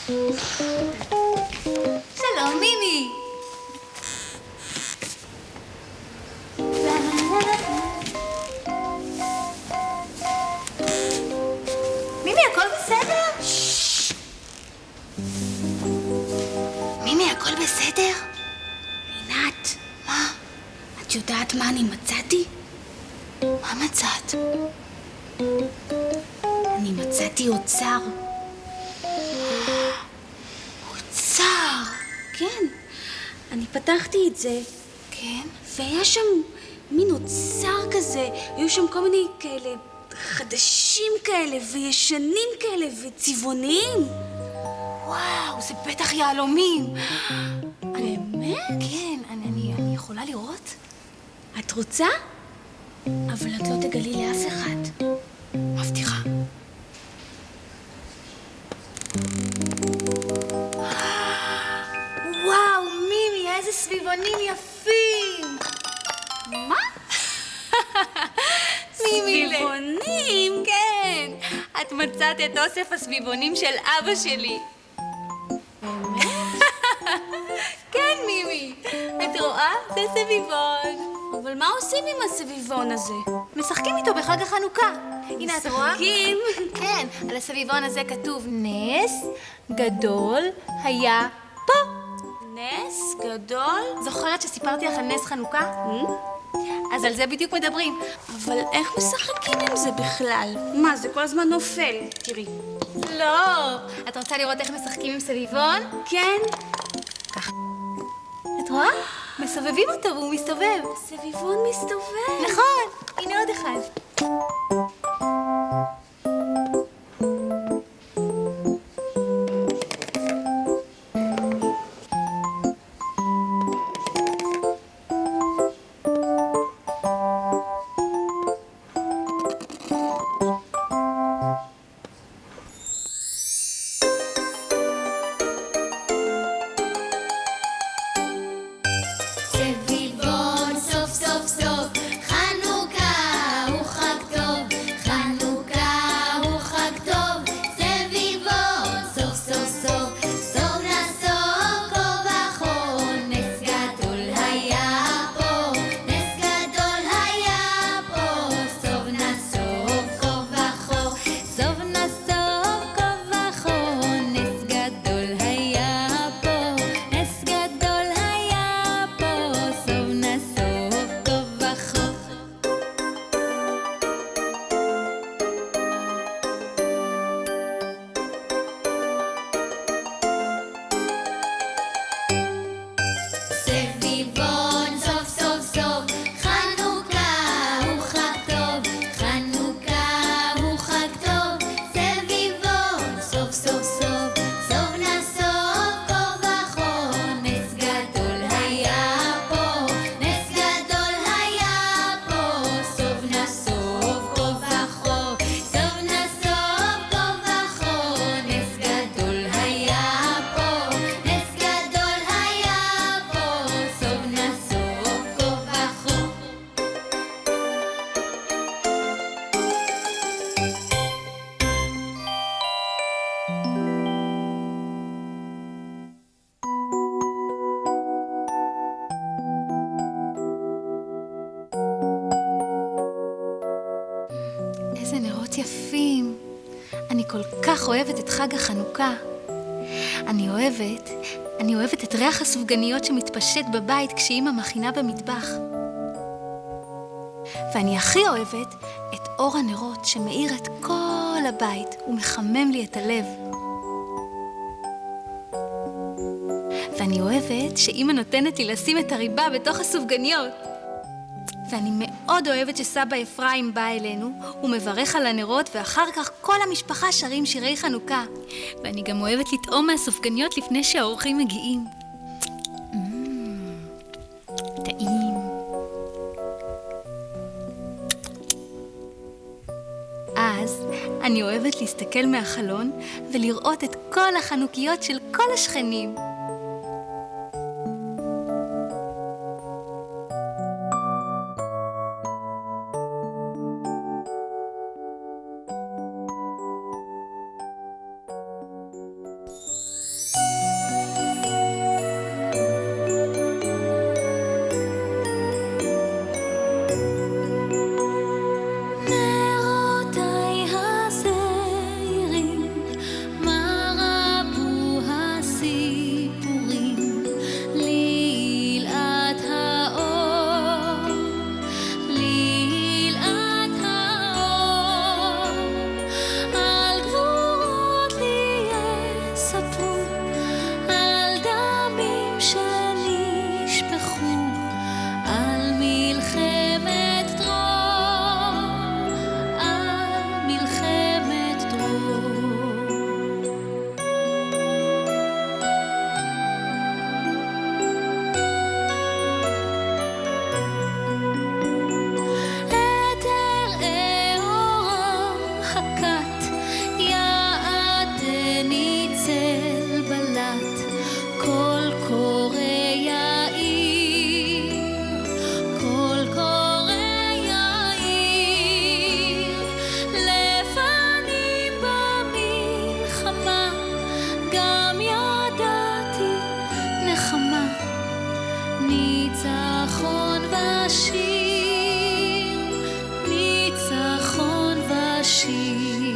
שלום, מימי. מימי, הכל בסדר? מימי, הכל בסדר? עינת, מה? את יודעת מה אני מצאתי? מה מצאת? אני מצאתי אוצר. אוצר. כן, אני פתחתי את זה, כן? והיה שם מין אוצר כזה, היו שם כל מיני כאלה חדשים כאלה וישנים כאלה וצבעוניים. וואו, זה בטח יהלומים. באמת? כן, אני יכולה לראות? את רוצה? אבל את לא תגלי לאף אחד. מבטיחה. וואו, מימי, איזה סביבונים יפים. מה? מימי, סביבונים? כן, את מצאת את אוסף הסביבונים של אבא שלי. באמת? כן, מימי. את רואה? זה סביבון. אבל מה עושים עם הסביבון הזה? משחקים איתו בחג החנוכה. הנה, את רואה? משחקים? כן, על הסביבון הזה כתוב נס גדול היה פה. נס גדול? זוכרת שסיפרתי לך על נס חנוכה? אז על זה בדיוק מדברים. אבל איך משחקים עם זה בכלל? מה, זה כל הזמן נופל. תראי. לא. את רוצה לראות איך משחקים עם סביבון? כן? את רואה? מסובבים אותו והוא מסתובב. סביבון מסתובב. נכון, הנה עוד אחד. סביבון סוף סוף סוף חנוכה הוא חג טוב, חנוכה הוא חג טוב. סביבון סוף סוף סוף סוף נסוף כה וכה, נס גדול היה פה, נס גדול היה פה. סוף נסוף כה וכה, סוף נסוף כה וכה, נס גדול היה פה, נס גדול היה פה. סוף נסוף כה וכה. סביבון סוף סוף סוף חנוכה הוא חג טוב, חנוכה הוא חג טוב. סביבון סוף סוף סוף סוף נסוף כה וכה, נס גדול היה פה, נס גדול היה פה. סוף נסוף כה וכה, סוף נסוף כה וכה, נס גדול היה פה, נס גדול היה פה. סוף נסוף כה וכה. איזה נרות יפים. אני כל כך אוהבת את חג החנוכה. אני אוהבת את ריח הסופגניות שמתפשט בבית כשאמא מכינה במטבח. ואני הכי אוהבת את אור הנרות שמאיר את כל הבית ומחמם לי את הלב. ואני אוהבת שאמא נותנת לי לשים את הריבה בתוך הסופגניות. ואני מאוד אוהבת שסבא אפרים בא אלינו, הוא מברך על הנרות, ואחר כך כל המשפחה שרים שירי חנוכה. ואני גם אוהבת לטעום מהסופגניות לפני שהאורחים מגיעים. טעים. אז אני אוהבת להסתכל מהחלון ולראות את כל החנוכיות של כל השכנים. נשיר ניצחון ושיר.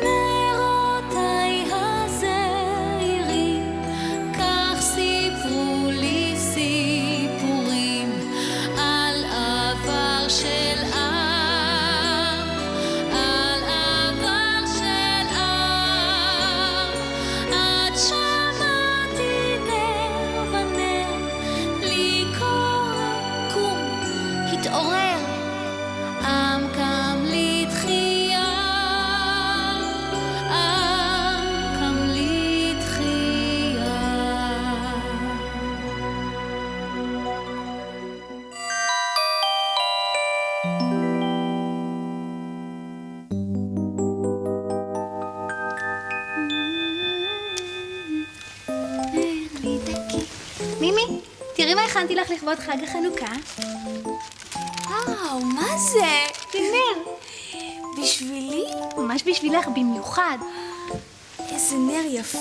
נרותיי הזעירים כך סיפרו לי סיפורים על עבר של עם, על עבר של עם, עד שמעתי נר ונר לי קורא קום התעורר, עם קם לתחייה, עם קם לתחייה. מימי, תראי מה הכנתי לך לכבוד חג החנוכה. וואו, מה זה? נר, בשבילי? ממש בשבילך במיוחד. איזה נר יפה,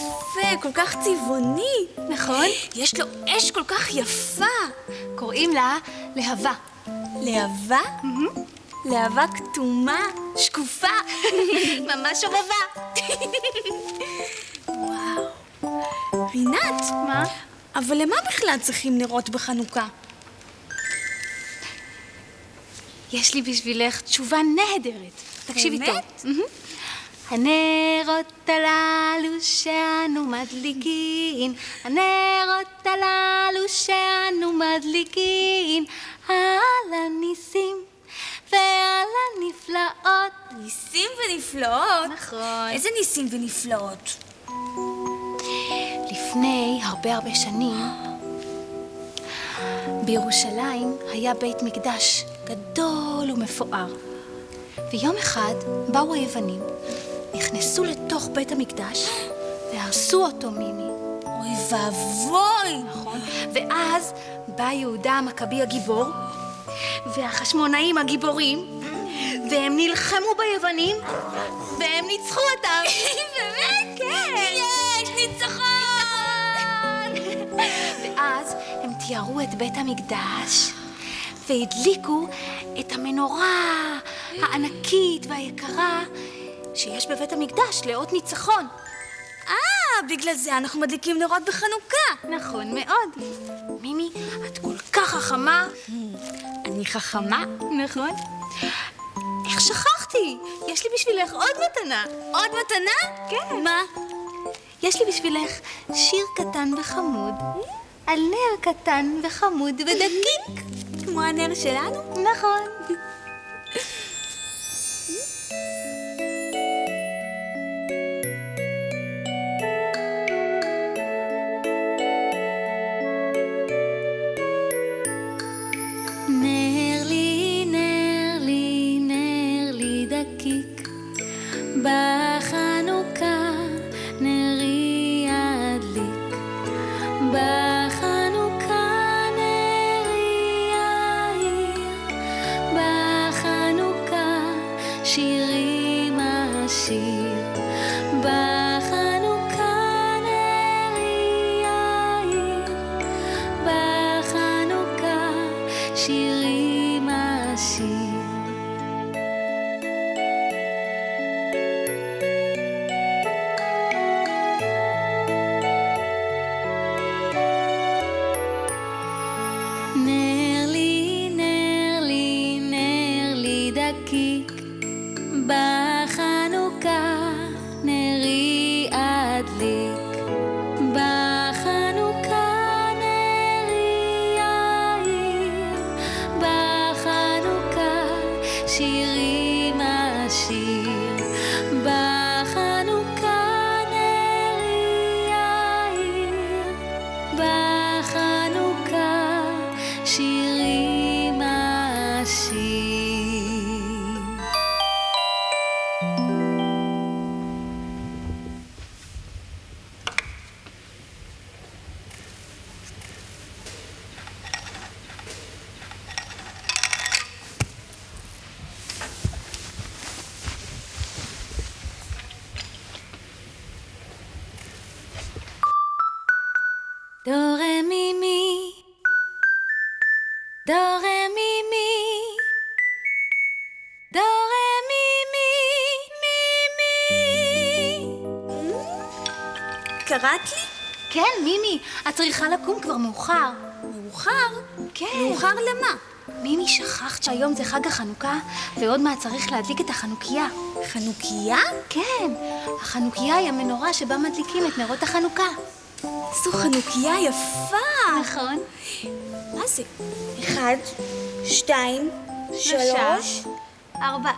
כל כך צבעוני. נכון? יש לו אש כל כך יפה. קוראים לה להבה. להבה? להבה כתומה, שקופה. ממש שובבה. וואו. רינת, מה? אבל למה בכלל צריכים נרות בחנוכה? יש לי בשבילך תשובה נהדרת. תקשיבי טוב. באמת? הנרות הללו שאנו מדליקין, הנרות הללו שאנו מדליקין, על הניסים ועל הנפלאות. ניסים ונפלאות? נכון. איזה ניסים ונפלאות? לפני הרבה שנים, בירושלים היה בית מקדש גדול ומפואר. ויום אחד באו היוונים, נכנסו לתוך בית המקדש והרסו אותו, מימי. אוי ואבוי! נכון. ואז בא יהודה המכבי הגיבור והחשמונאים הגיבורים, והם נלחמו ביוונים והם ניצחו אותם. באמת? כן. יש, ניצחון! ואז הם תיארו את בית המקדש והדליקו את המנורה הענקית והיקרה שיש בבית המקדש לאות ניצחון. בגלל זה אנחנו מדליקים נרות בחנוכה. נכון מאוד. מימי, את כל כך חכמה. אני חכמה? נכון. איך שכחתי? יש לי בשבילך עוד מתנה. עוד מתנה? כן. מה? יש לי בשבילך שיר קטן וחמוד על נר קטן וחמוד ודקיק. כמו הנר שלנו? נכון. נר לי, נר לי, נר לי דקיק, בחנוכה נרי אדליק, בחנוכה נרי יאיר, בחנוכה שירים אשיר, בחנוכה נרי יאיר, בחנוכה שירים אשיר. נר לי, נר לי, נר לי דקיק, בחנוכה נרי אדליק, בחנוכה נרי יאיר, בחנוכה שירים אשיר, בחנוכה נרי יאיר, בחנוכה שירים אשיר. מי מי, דו רה מי מי, מי מי. קראת לי? כן, מימי, את צריכה לקום, כבר מאוחר. מאוחר? כן. מאוחר למה? מימי, שכחת שהיום זה חג החנוכה, ועוד מעט צריך להדליק את החנוכיה. חנוכיה? כן, החנוכיה היא המנורה שבה מדליקים את נרות החנוכה. זו חנוכיה יפה. נכון. מה זה? 1, 2, 3. 4,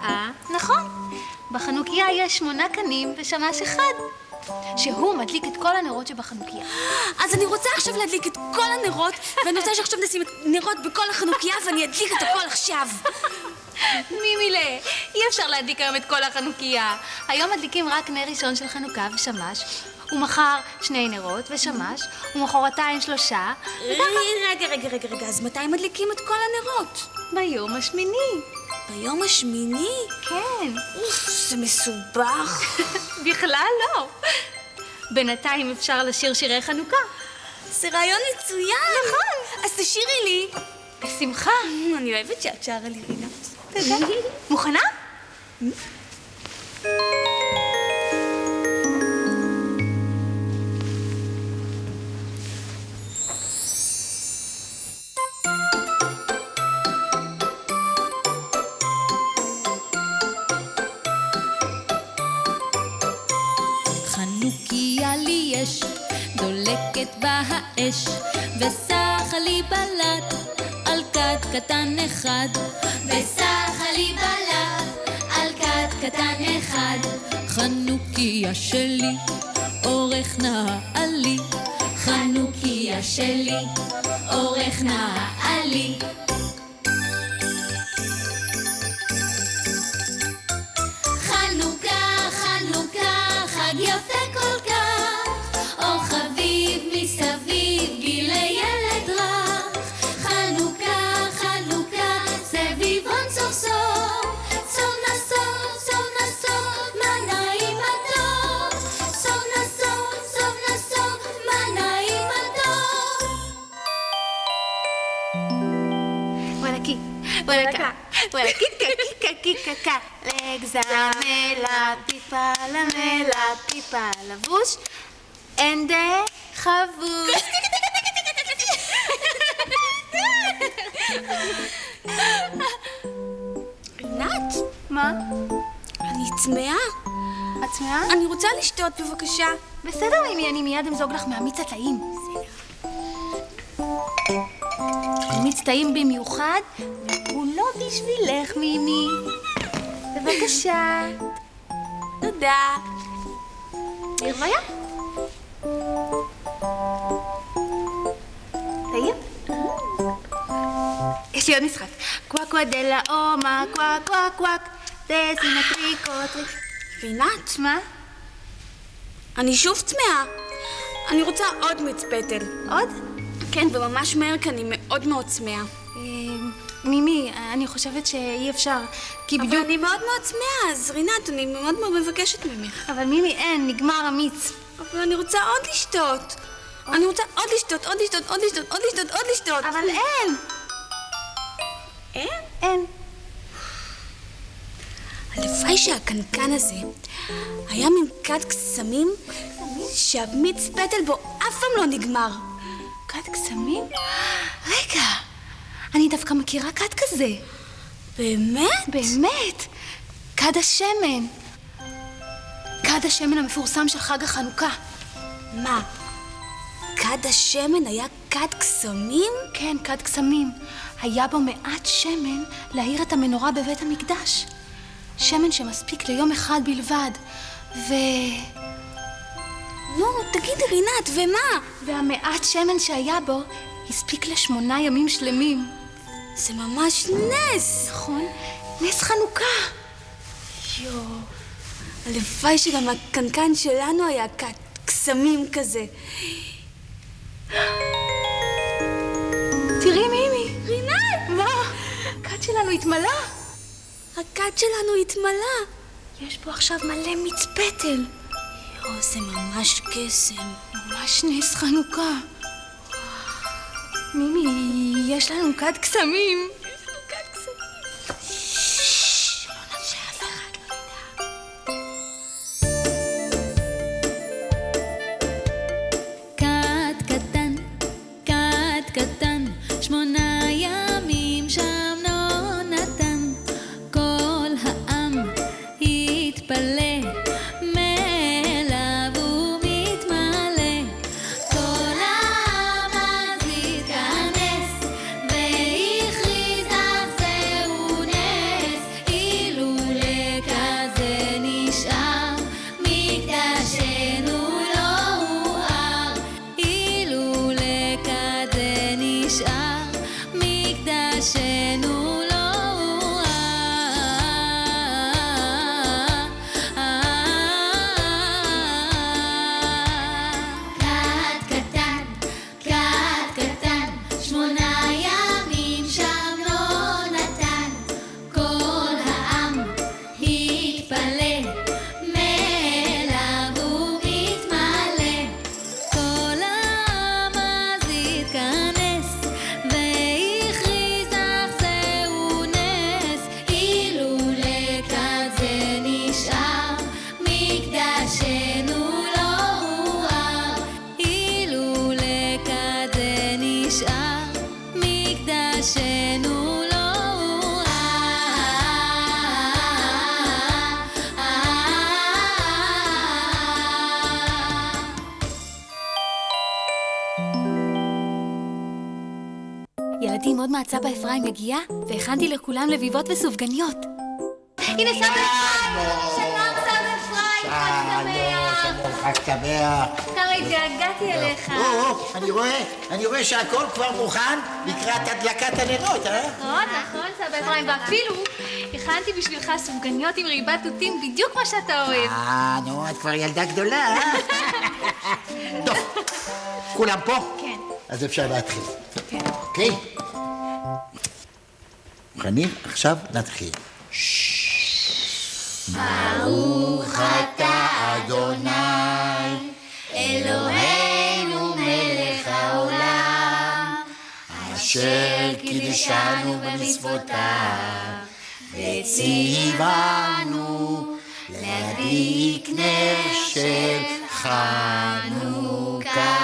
נכון. בחנוכיה יש 8 קנים ושמש אחד, שהוא מדליק את כל הנרות שבחנוכיה. אז אני רוצה עכשיו להדליק את כל הנרות, ואני רוצה שעכשיו נשים את נרות בכל החנוכיה, ואני אדליק את הכל עכשיו. מימילה, אי אפשר להדליק היום את כל החנוכיה. היום מדליקים רק נר ראשון של חנוכה ושמש, ומחר 2 נרות ושמש, ומחרתיים 3. רגע, אז מתי מדליקים את כל הנרות? ביום השמיני. ביום השמיני? כן. זה מסובך. בכלל לא. בינתיים אפשר לשיר שירי חנוכה. זה רעיון מצוין. נכון. אז תשירי לי. בשמחה. אני אוהבת שאת שרה לי, רינה. תודה. מוכנה? חנוכיה לי יש, דולקת בה האש, וסחה לי בלט על כד קטן אחד. וסחה לי בלט על כד קטן אחד. חנוכיה שלי, אורך נעלי. חנוכיה שלי, אורך נעלי. חנוכה, חנוכה, חג יפה כל כך, אור חביב מסביב, גיל לילד רך. חנוכה, חנוכה, סביבון סוף סוף, סוף נסוף, סוף נסוף, מה נעים הטוב. סוף נסוף, סוף נסוף, מה נעים הטוב. וואלקי, וואלקה, וואלקי, קקי, קקי, קקה. לגזמלה, פיפה למלה, פיפה לבוש, אנדה חבוש. רינת? מה? אני צמאה. את צמאה? אני רוצה לשתות בבקשה. בסדר, מימי, אני מיד אמזוג לך מהמיץ הטעים. מיץ טעים במיוחד, הוא לא בשבילך, מימי. בבקשה. תודה. לרוויה. טעים? יש לי עוד משחק. קוואקווה דלה אומה, קוואק קוואק קוואק, דזינה טריקו טריק. רינת, מה? אני שוב צמאה. אני רוצה עוד מיץ פטל. עוד? כן, וממש מהר, כי אני מאוד מאוד צמאה. מימי, אני חושבת שאי אפשר, כי אבל בדיוק... אני מאוד מאוד צמאה, אז רינת, אני מאוד מאוד מבקשת ממך. אבל מימי, אין, נגמר המיץ. אבל אני רוצה עוד לשתות. אני רוצה עוד לשתות, עוד לשתות, עוד לשתות, עוד לשתות, עוד לשתות. אבל אין! אין? אין. הלוואי שהקנקן הזה היה מין כד קסמים שהמיץ פטל בו אף פעם לא נגמר. כד קסמים? רגע, אני דווקא מכירה כד כזה. באמת? באמת. כד השמן. כד השמן המפורסם של חג החנוכה. מה? כד השמן היה כד קסמים? כן, כד קסמים. היה בו מעט שמן להאיר את המנורה בבית המקדש. שמן שמספיק ליום אחד בלבד. נו, תגידי רינת, ומה? והמעט שמן שהיה בו הספיק ל8 ימים שלמים. זה ממש נס. נכון? נס חנוכה. יו, הלוואי שגם הקנקן שלנו היה כד קסמים כזה. תראי מימי. רינת! מה? הכד שלנו התמלא. הכד שלנו התמלא. יש פה עכשיו מלא מיץ פטל. יו, זה ממש קסם. ממש נס חנוכה. מימי, יש לנו כד קסמים. עוד מעט סבא אפרים מגיע, והכנתי לכולם לביבות וסופגניות. הנה סבא אפרים! שלום סבא אפרים! שלום, חג שמח. כמה התגעגעתי אליך. אני רואה שהכל כבר מוכן לקראת הדלקת הנרות, נכון, סבא אפרים, ואפילו הכנתי בשבילך סופגניות עם ריבת תותים בדיוק מה שאתה אוהב. נו, את כבר ילדה גדולה, טוב, כולם פה? כן. אז אפשר להתחיל. כן. אוקיי? מוכנים? עכשיו נתחיל. ברוך אתה אדוני אלוהינו מלך העולם אשר קידשנו במצוותיו וציוונו להדליק נר של חנוכה.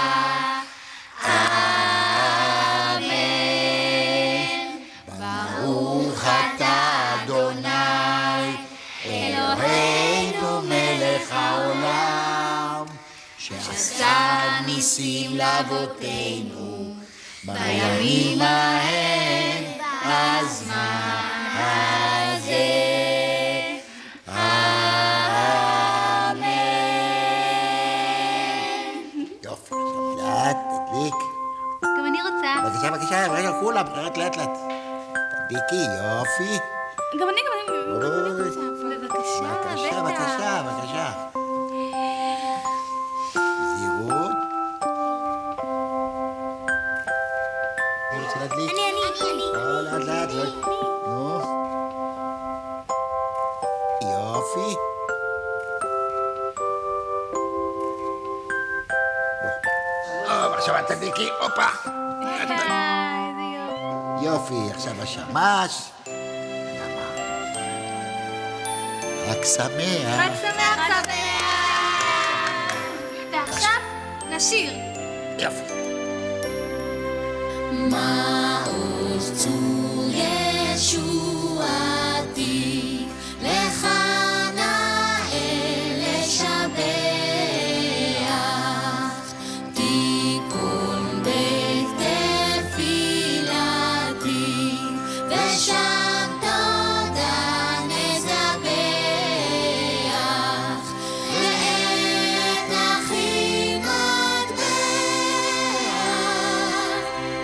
ברוך אתה אדוני אלוהינו מלך העולם שעשה ניסים לאבותינו בימים ההם בזמן הזה. אמן. יופי, לאט, תדליק. גם אני רוצה. בבקשה, רגע, כולם, לאט. תדליקי, יופי. גם אני. בבקשה. זהירות. אני רוצה להדליק. אני. לאט. נו. יופי. עכשיו את תדליקי, הופה. איזה יופי. יופי, עכשיו השמש. חג שמח. חג שמח סבא. ועכשיו נשיר. יופי. מעוז צור ישועתי לך נאה לשבח תיקון בית תפילתי ושם תודה נזבח ואת אחים מטבח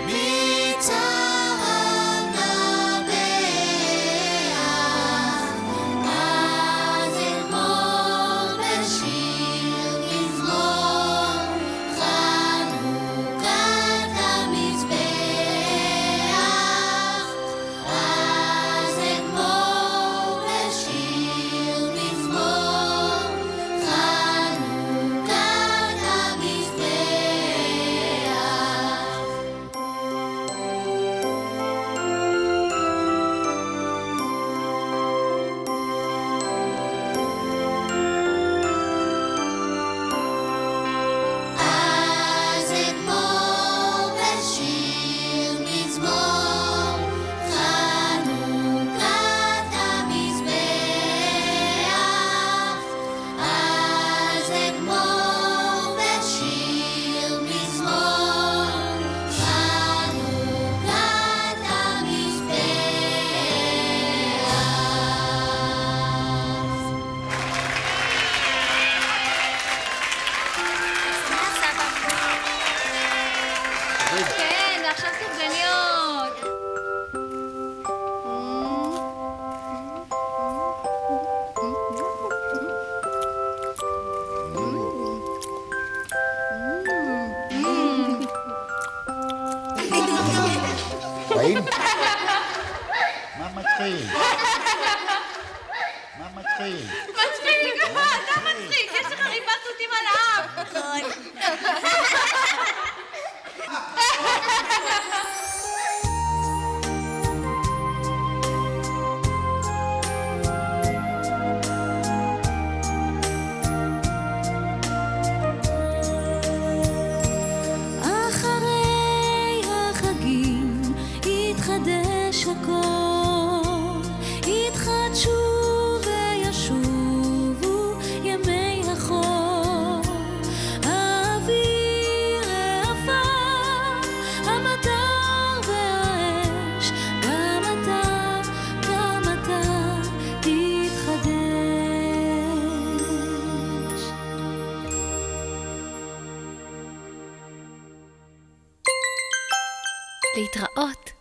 מצרם נבח אז אגמור בשיר מזמור חנוכת המזבח אז אגמור בשיר מזמור חנוכת המזבח. אז אגמור בשיר מזמור חנוכת המזבח אז אגמור בשיר מזמור חנוכת המזבח. כן, ועכשיו סופגניות. באים? מה מתחיל? מצחיק, אתה מצחיק, יש לך ריבת תותים על האף. אחרי החגים יתחדש הכל, יתחדשו וישובו ימי החול. האוויר העפר, המטר להתראות.